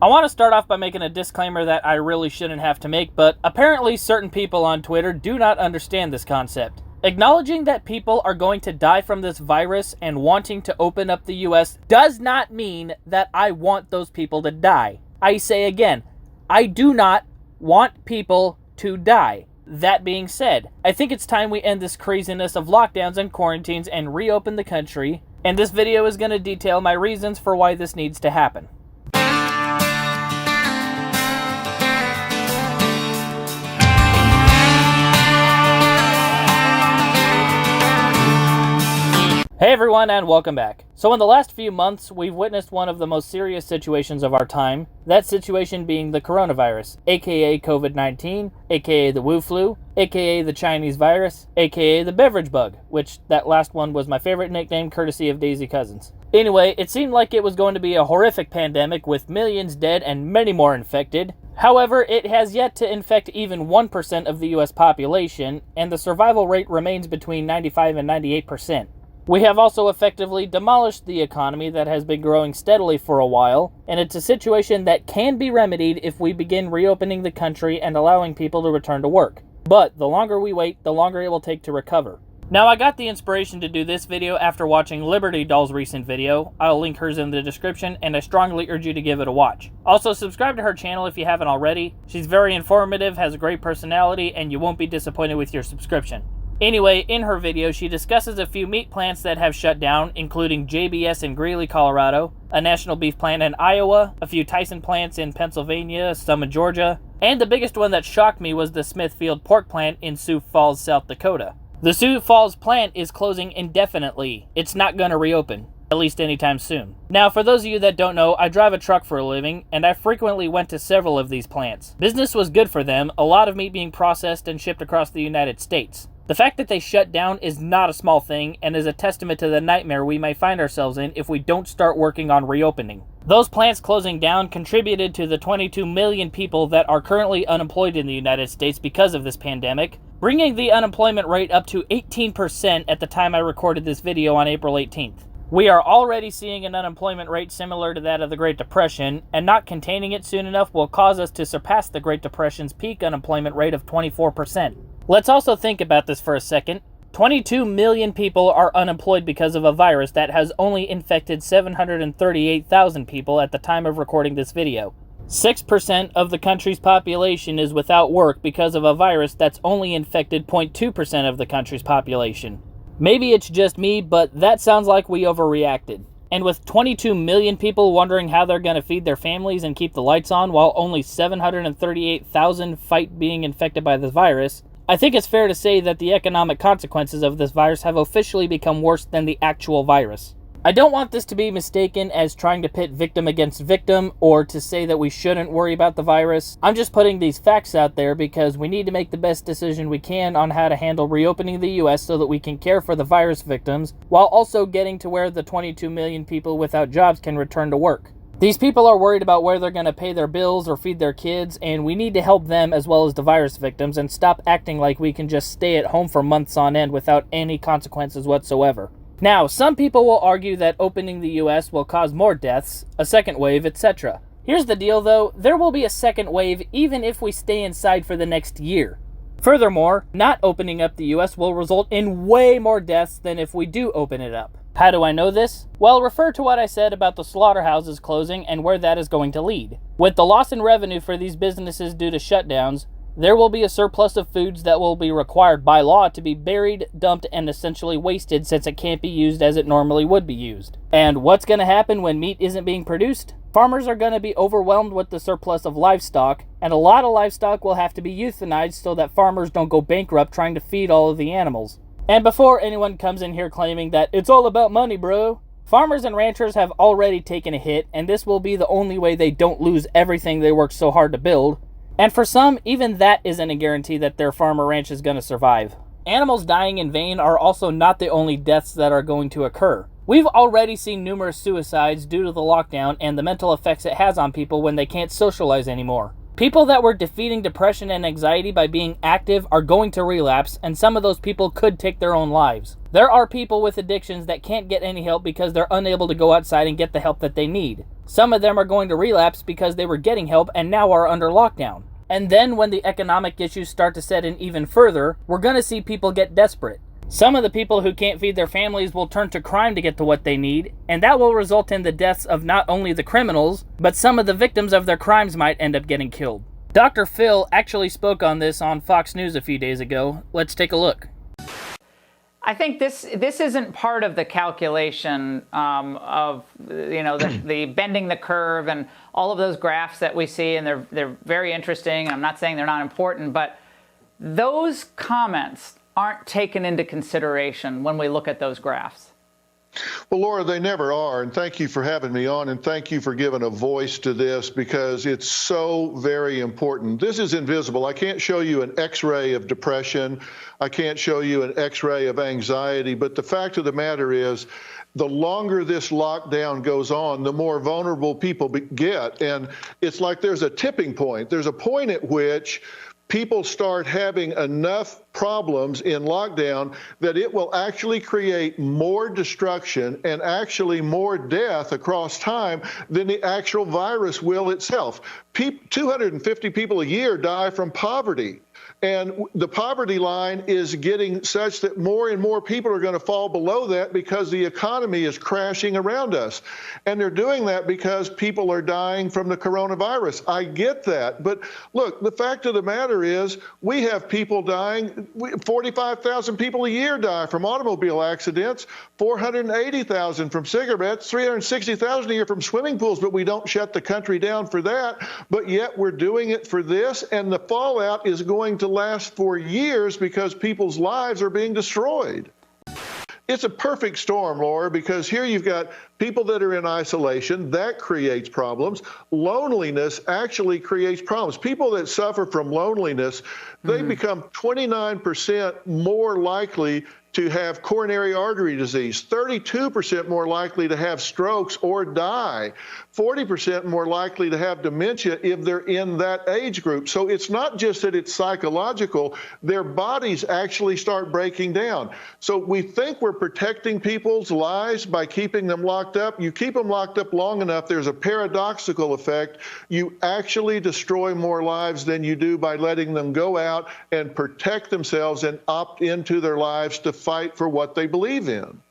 I want to start off by making a disclaimer that I really shouldn't have to make, but apparently certain people on Twitter do not understand this concept. Acknowledging that people are going to die from this virus and wanting to open up the US does not mean that I want those people to die. I say again, I do not want people to die. That being said, I think it's time we end this craziness of lockdowns and quarantines and reopen the country, and this video is going to detail my reasons for why this needs to happen. Hey everyone, and welcome back. So in the last few months, we've witnessed one of the most serious situations of our time, that situation being the coronavirus, aka COVID-19, aka the Wu flu, aka the Chinese virus, aka the beverage bug, which that last one was my favorite nickname courtesy of Daisy Cousins. Anyway, it seemed like it was going to be a horrific pandemic with millions dead and many more infected. However, it has yet to infect even 1% of the US population, and the survival rate remains between 95 and 98%. We have also effectively demolished the economy that has been growing steadily for a while, and it's a situation that can be remedied if we begin reopening the country and allowing people to return to work. But the longer we wait, the longer it will take to recover. Now, I got the inspiration to do this video after watching Liberty Doll's recent video. I'll link hers in the description, and I strongly urge you to give it a watch. Also, subscribe to her channel if you haven't already. She's very informative, has a great personality, and you won't be disappointed with your subscription. Anyway, in her video, she discusses a few meat plants that have shut down, including JBS in Greeley, Colorado, a National Beef plant in Iowa, a few Tyson plants in Pennsylvania, some in Georgia, and the biggest one that shocked me was the Smithfield pork plant in Sioux Falls, South Dakota. The Sioux Falls plant is closing indefinitely. It's not going to reopen, at least anytime soon. Now, for those of you that don't know, I drive a truck for a living, and I frequently went to several of these plants. Business was good for them, a lot of meat being processed and shipped across the United States. The fact that they shut down is not a small thing and is a testament to the nightmare we may find ourselves in if we don't start working on reopening. Those plants closing down contributed to the 22 million people that are currently unemployed in the United States because of this pandemic, bringing the unemployment rate up to 18% at the time I recorded this video on April 18th. We are already seeing an unemployment rate similar to that of the Great Depression, and not containing it soon enough will cause us to surpass the Great Depression's peak unemployment rate of 24%. Let's also think about this for a second. 22 million people are unemployed because of a virus that has only infected 738,000 people at the time of recording this video. 6% of the country's population is without work because of a virus that's only infected 0.2% of the country's population. Maybe it's just me, but that sounds like we overreacted. And with 22 million people wondering how they're going to feed their families and keep the lights on while only 738,000 fight being infected by this virus, I think it's fair to say that the economic consequences of this virus have officially become worse than the actual virus. I don't want this to be mistaken as trying to pit victim against victim or to say that we shouldn't worry about the virus. I'm just putting these facts out there because we need to make the best decision we can on how to handle reopening the US so that we can care for the virus victims while also getting to where the 22 million people without jobs can return to work. These people are worried about where they're going to pay their bills or feed their kids, and we need to help them as well as the virus victims and stop acting like we can just stay at home for months on end without any consequences whatsoever. Now, some people will argue that opening the US will cause more deaths, a second wave, etc. Here's the deal though, there will be a second wave even if we stay inside for the next year. Furthermore, not opening up the US will result in way more deaths than if we do open it up. How do I know this? Well, refer to what I said about the slaughterhouses closing and where that is going to lead. With the loss in revenue for these businesses due to shutdowns, there will be a surplus of foods that will be required by law to be buried, dumped, and essentially wasted since it can't be used as it normally would be used. And what's going to happen when meat isn't being produced? Farmers are going to be overwhelmed with the surplus of livestock, and a lot of livestock will have to be euthanized so that farmers don't go bankrupt trying to feed all of the animals. And before anyone comes in here claiming that it's all about money, bro, farmers and ranchers have already taken a hit, and this will be the only way they don't lose everything they worked so hard to build. And for some, even that isn't a guarantee that their farm or ranch is going to survive. Animals dying in vain are also not the only deaths that are going to occur. We've already seen numerous suicides due to the lockdown and the mental effects it has on people when they can't socialize anymore. People that were defeating depression and anxiety by being active are going to relapse, and some of those people could take their own lives. There are people with addictions that can't get any help because they're unable to go outside and get the help that they need. Some of them are going to relapse because they were getting help and now are under lockdown. And then when the economic issues start to set in even further, we're going to see people get desperate. Some of the people who can't feed their families will turn to crime to get to what they need, and that will result in the deaths of not only the criminals, but some of the victims of their crimes might end up getting killed. Dr. Phil actually spoke on this on Fox News a few days ago. Let's take a look. I think this isn't part of the calculation of the bending the curve and all of those graphs that we see, and they're very interesting. I'm not saying they're not important, but those comments aren't taken into consideration when we look at those graphs. Well, Laura, they never are, and thank you for having me on, and thank you for giving a voice to this because it's so very important. This is invisible. I can't show you an X-ray of depression. I can't show you an X-ray of anxiety, but the fact of the matter is, the longer this lockdown goes on, the more vulnerable people get, and it's like there's a tipping point. There's a point at which people start having enough problems in lockdown that it will actually create more destruction and actually more death across time than the actual virus will itself. 250 people a year die from poverty. And the poverty line is getting such that more and more people are going to fall below that because the economy is crashing around us. And they're doing that because people are dying from the coronavirus. I get that. But look, the fact of the matter is we have people dying. 45,000 people a year die from automobile accidents, 480,000 from cigarettes, 360,000 a year from swimming pools. But we don't shut the country down for that. But yet we're doing it for this. And the fallout is going to last for years because people's lives are being destroyed. It's a perfect storm, Laura, because here you've got people that are in isolation. That creates problems. Loneliness actually creates problems. People that suffer from loneliness, they become 29% more likely to have coronary artery disease, 32% more likely to have strokes or die, 40% more likely to have dementia if they're in that age group. So it's not just that it's psychological, their bodies actually start breaking down. So we think we're protecting people's lives by keeping them locked up. You keep them locked up long enough, there's a paradoxical effect. You actually destroy more lives than you do by letting them go out and protect themselves and opt into their lives to fight for what they believe in.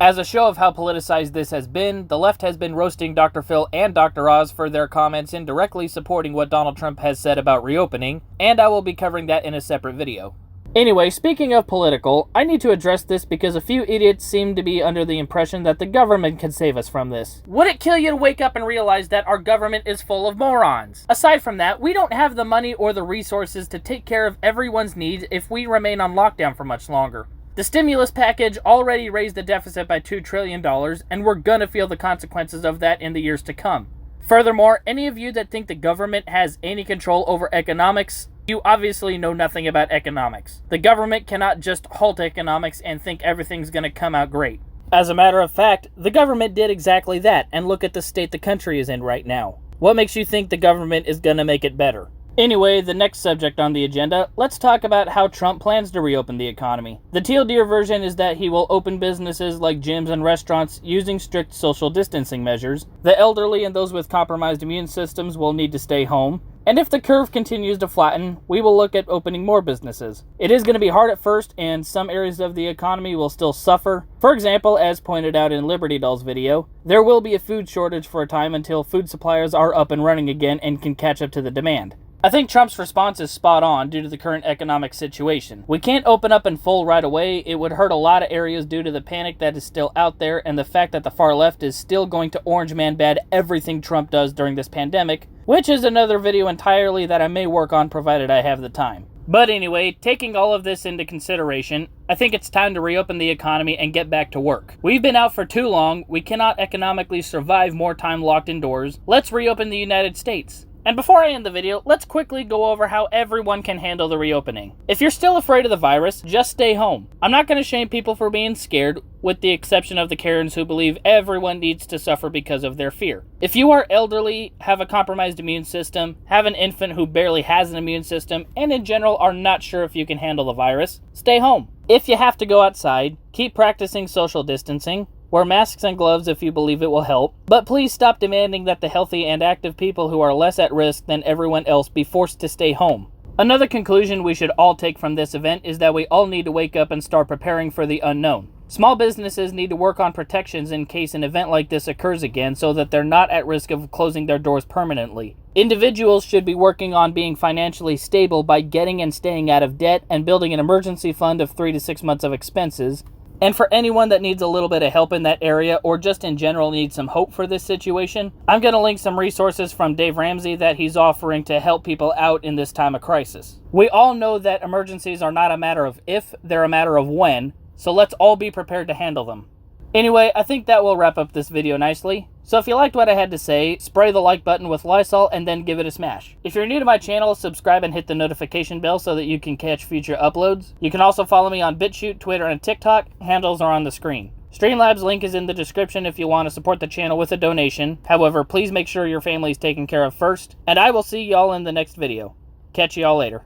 As a show of how politicized this has been, the left has been roasting Dr. Phil and Dr. Oz for their comments indirectly supporting what Donald Trump has said about reopening, and I will be covering that in a separate video. Anyway, speaking of political, I need to address this because a few idiots seem to be under the impression that the government can save us from this. Would it kill you to wake up and realize that our government is full of morons? Aside from that, we don't have the money or the resources to take care of everyone's needs if we remain on lockdown for much longer. The stimulus package already raised the deficit by $2 trillion, and we're gonna feel the consequences of that in the years to come. Furthermore, any of you that think the government has any control over economics, you obviously know nothing about economics. The government cannot just halt economics and think everything's gonna come out great. As a matter of fact, the government did exactly that, and look at the state the country is in right now. What makes you think the government is gonna make it better? Anyway, the next subject on the agenda, let's talk about how Trump plans to reopen the economy. The teal deer version is that he will open businesses like gyms and restaurants using strict social distancing measures. The elderly and those with compromised immune systems will need to stay home. And if the curve continues to flatten, we will look at opening more businesses. It is going to be hard at first, and some areas of the economy will still suffer. For example, as pointed out in Liberty Doll's video, there will be a food shortage for a time until food suppliers are up and running again and can catch up to the demand. I think Trump's response is spot on due to the current economic situation. We can't open up in full right away. It would hurt a lot of areas due to the panic that is still out there and the fact that the far left is still going to orange man bad everything Trump does during this pandemic, which is another video entirely that I may work on provided I have the time. But anyway, taking all of this into consideration, I think it's time to reopen the economy and get back to work. We've been out for too long. We cannot economically survive more time locked indoors. Let's reopen the United States. And before I end the video, let's quickly go over how everyone can handle the reopening. If you're still afraid of the virus, just stay home. I'm not going to shame people for being scared, with the exception of the Karens who believe everyone needs to suffer because of their fear. If you are elderly, have a compromised immune system, have an infant who barely has an immune system, and in general are not sure if you can handle the virus, stay home. If you have to go outside, keep practicing social distancing. Wear masks and gloves if you believe it will help, but please stop demanding that the healthy and active people who are less at risk than everyone else be forced to stay home. Another conclusion we should all take from this event is that we all need to wake up and start preparing for the unknown. Small businesses need to work on protections in case an event like this occurs again so that they're not at risk of closing their doors permanently. Individuals should be working on being financially stable by getting and staying out of debt and building an emergency fund of 3 to 6 months of expenses. And for anyone that needs a little bit of help in that area or just in general needs some hope for this situation, I'm going to link some resources from Dave Ramsey that he's offering to help people out in this time of crisis. We all know that emergencies are not a matter of if, they're a matter of when, so let's all be prepared to handle them. Anyway, I think that will wrap up this video nicely. So if you liked what I had to say, spray the like button with Lysol and then give it a smash. If you're new to my channel, subscribe and hit the notification bell so that you can catch future uploads. You can also follow me on BitChute, Twitter, and TikTok. Handles are on the screen. Streamlabs link is in the description if you want to support the channel with a donation. However, please make sure your family is taken care of first. And I will see y'all in the next video. Catch y'all later.